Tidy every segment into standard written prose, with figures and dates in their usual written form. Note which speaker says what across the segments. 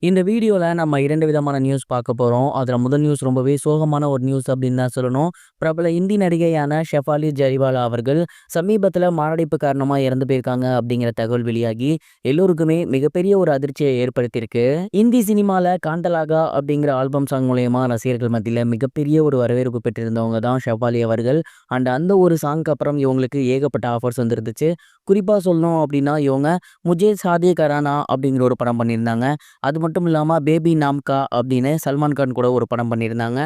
Speaker 1: இந்த வீடியோல நம்ம 2 விதமான நியூஸ் பார்க்க போறோம். அதுல முதல் நியூஸ் ரொம்பவே சோகமான ஒரு நியூஸ் அப்படின்னு தான் சொல்லணும். பிரபல இந்தி நடிகையான ஷெஃபாலி ஜரிவாலா அவர்கள் சமீபத்தில மாரடைப்பு காரணமா இறந்து போயிருக்காங்க அப்படிங்கிற தகவல் வெளியாகி எல்லோருக்குமே மிகப்பெரிய ஒரு அதிர்ச்சியை ஏற்படுத்தியிருக்கு. இந்தி சினிமால காந்தலாகா அப்படிங்கிற ஆல்பம் சாங் மூலியமா ரசிகர்கள் மத்தியில மிகப்பெரிய ஒரு வரவேற்பு பெற்றிருந்தவங்க தான் ஷெஃபாலி அவர்கள். அந்த ஒரு சாங்க்கு அப்புறம் இவங்களுக்கு ஏகப்பட்ட ஆஃபர்ஸ் வந்துருந்துச்சு. குறிப்பா சொல்லணும் அப்படின்னா இவங்க முஜே சாதியே கரானா அப்படிங்கிற ஒரு படம் பண்ணியிருந்தாங்க. அது மட்டும் இல்லாம பேபி நாம்கா அப்படின்னு சல்மான் கான் கூட ஒரு படம் பண்ணியிருந்தாங்க.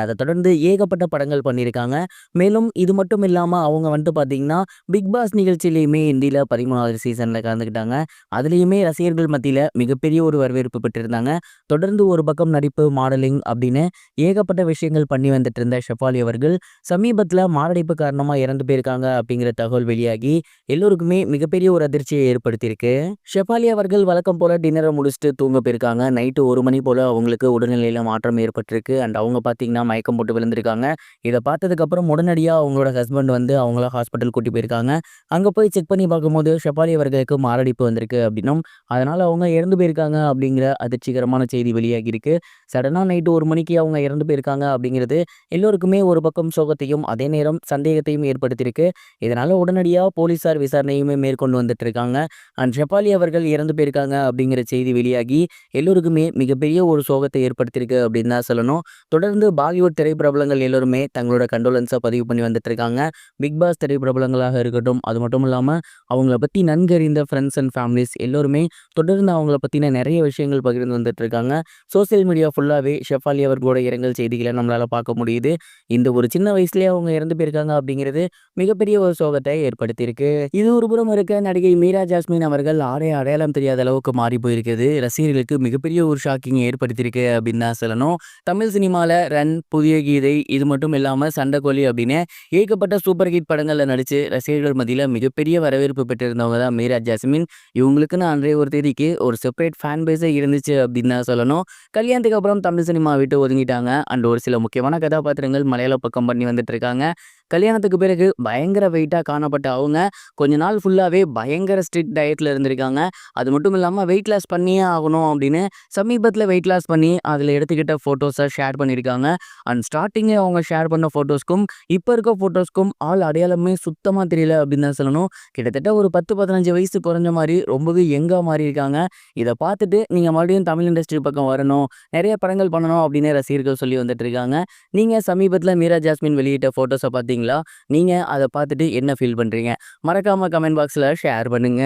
Speaker 1: அதை தொடர்ந்து ஏகப்பட்ட படங்கள் பண்ணியிருக்காங்க. மேலும் இது மட்டும் இல்லாம அவங்க வந்துட்டு பார்த்தீங்கன்னா, பிக் பாஸ் நிகழ்ச்சியிலயுமே ஹிந்தியில 13வது சீசன்ல கலந்துக்கிட்டாங்க. அதுலயுமே ரசிகர்கள் மத்தியில மிகப்பெரிய ஒரு வரவேற்பு பெற்றிருந்தாங்க. தொடர்ந்து ஒரு பக்கம் நடிப்பு, மாடலிங் அப்படின்னு ஏகப்பட்ட விஷயங்கள் பண்ணி வந்துட்டு இருந்த ஷெஃபாலி அவர்கள் சமீபத்தில மாரடைப்பு காரணமா இறந்து போயிருக்காங்க அப்படிங்கிற தகவல் வெளியாகி எல்லோருக்குமே மிகப்பெரிய ஒரு அதிர்ச்சியை ஏற்படுத்தியிருக்கு. ஷெஃபாலி அவர்கள் வழக்கம் போல டின்னரை முடிச்சுட்டு தூங்க போயிருக்காங்க. நைட்டு 1 மணி போல அவங்களுக்கு உடல்நிலையில மாற்றம் ஏற்பட்டிருக்கு. அவங்க பார்த்தீங்கன்னா மயக்கம் போட்டு விழுந்திருக்காங்க. இத பார்த்ததுக்கப்புறம் உடனடியா அவங்களோட ஹஸ்பண்ட் வந்து அவங்கள ஹாஸ்பிட்டல் கூட்டி போயிருக்காங்க. அங்க போய் செக் பண்ணி பார்க்கும்போது ஷெஃபாலி அவர்களுக்கு மாரடைப்பு வந்திருக்கு அப்படின்னும், அதனால அவங்க இறந்து போயிருக்காங்க அப்படிங்கிற அதிர்ச்சிகரமான செய்தி வெளியாகியிருக்கு. சடனா நைட்டு 1 மணிக்கு அவங்க இறந்து போயிருக்காங்க அப்படிங்கிறது எல்லோருக்குமே ஒரு பக்கம் சோகத்தையும், அதே நேரம் சந்தேகத்தையும் ஏற்படுத்தியிருக்கு. இதனால உடனடியா போலீசார் விசாரணையுமே மேற்கொண்டு வந்துட்டு இருக்காங்க. ஷெஃபாலி அவர்கள் இறந்து போயிருக்காங்க அப்படிங்கிற செய்தி வெளியாகி எல்லோருக்குமே மிகப்பெரிய ஒரு சோகத்தை ஏற்படுத்தியிருக்கு அப்படின்னு தான் சொல்லணும். தொடர்ந்து பாலிவுட் திரைப்பிரபலங்கள் எல்லோருமே தங்களோட கண்டோலன்ஸை பதிவு பண்ணி வந்துட்டு இருக்காங்க. பிக் பாஸ் திரைப்பிரபலங்களாக இருக்கட்டும், அது மட்டும் இல்லாமல் அவங்கள பற்றி நன்கறிந்த ஃப்ரெண்ட்ஸ் அண்ட் ஃபேமிலிஸ் எல்லோருமே தொடர்ந்து அவங்கள பற்றின நிறைய விஷயங்கள் பகிர்ந்து வந்துட்டு இருக்காங்க. சோசியல் மீடியா ஃபுல்லாகவே ஷெஃபாலி அவர்களோட இரங்கல் செய்திகளை நம்மளால் பார்க்க முடியுது. இந்த ஒரு சின்ன வயசுலேயே அவங்க இறந்து போயிருக்காங்க அப்படிங்கிறது மிகப்பெரிய ஒரு சோகத்தை ஏற்படுத்தியிருக்கு. இது ஒரு புறம் இருக்க, நடிகை மீரா ஜாஸ்மின் அவர்கள் அடையாளம் தெரியாத அளவுக்கு மாறி போயிருக்குது ரசிகர்களுக்கு மிகப்பெரிய ஒரு ஷாக்கிங் ஏற்படுத்தியிருக்கு அப்படின்னு தான் சொல்லணும். தமிழ் சினிமாவில் ரன், புதிய கீதை, இது மட்டும் இல்லாமல் சண்டைக்கோழி அப்படின்னு ஏகப்பட்ட சூப்பர் ஹிட் படங்களில் நடித்து ரசிகர்கள் மத்தியில் மிகப்பெரிய வரவேற்பு பெற்றிருந்தவங்க தான் மீரா ஜாஸ்மின். இவங்களுக்குன்னு அன்றைய ஒரு தேதிக்கு ஒரு செப்பரேட் ஃபேன் பேஸே இருந்துச்சு அப்படின்னு தான் சொல்லணும். கல்யாணத்துக்கு அப்புறம் தமிழ் சினிமா விட்டு ஒதுங்கிட்டாங்க. ஒரு சில முக்கியமான கதாபாத்திரங்கள் மலையாள பக்கம் பண்ணி வந்துட்டு இருக்காங்க. கல்யாணத்துக்கு பிறகு பயங்கர வெயிட்டாக காணப்பட்ட அவங்க கொஞ்ச நாள் ஃபுல்லாகவே பயங்கர ஸ்ட்ரிக்ட் டயட்டில் இருந்திருக்காங்க. அது மட்டும் இல்லாமல் வெயிட் லாஸ் பண்ணியே ஆகணும் அப்படின்னு சமீபத்தில் வெயிட் லாஸ் பண்ணி அதில் எடுத்துக்கிட்ட ஃபோட்டோஸை ஷேர் பண்ணியிருக்காங்க. ஸ்டார்டிங்கே அவங்க ஷேர் பண்ண ஃபோட்டோஸ்க்கும் இப்போ இருக்க ஃபோட்டோஸ்க்கும் ஆள் அடையாளமே சுத்தமாக தெரியல அப்படின்னு தான் சொல்லணும். கிட்டத்தட்ட ஒரு 10-15 வயசு குறைஞ்ச மாதிரி ரொம்பவே யங்காக மாறி இருக்காங்க. இதை பார்த்துட்டு நீங்கள் மறுபடியும் தமிழ் இண்டஸ்ட்ரி பக்கம் வரணும், நிறைய படங்கள் பண்ணணும் அப்படின்னு ரசிகர்கள் சொல்லி வந்துட்டு இருக்காங்க. நீங்கள் சமீபத்தில் மீரா ஜாஸ்மின் வெளியிட்ட ஃபோட்டோஸை பார்த்தீங்களா? நீங்கள் அதை பார்த்துட்டு என்ன ஃபீல் பண்ணுறீங்க? மறக்காமல் கமெண்ட் பாக்ஸில் ஷேர் பண்ணுங்க.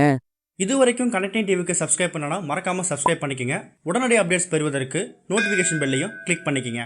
Speaker 2: இது வரைக்கும் கனெக்டிங் டிவிக்கு சப்ஸ்கிரைப் பண்ணனா மறக்காமல் சப்ஸ்கிரைப் பண்ணிக்கங்க. உடனடி அப்டேட்ஸ் பெறுவதற்கு நோட்டிஃபிகேஷன் பெல்லையும் கிளிக் பண்ணிக்கங்க.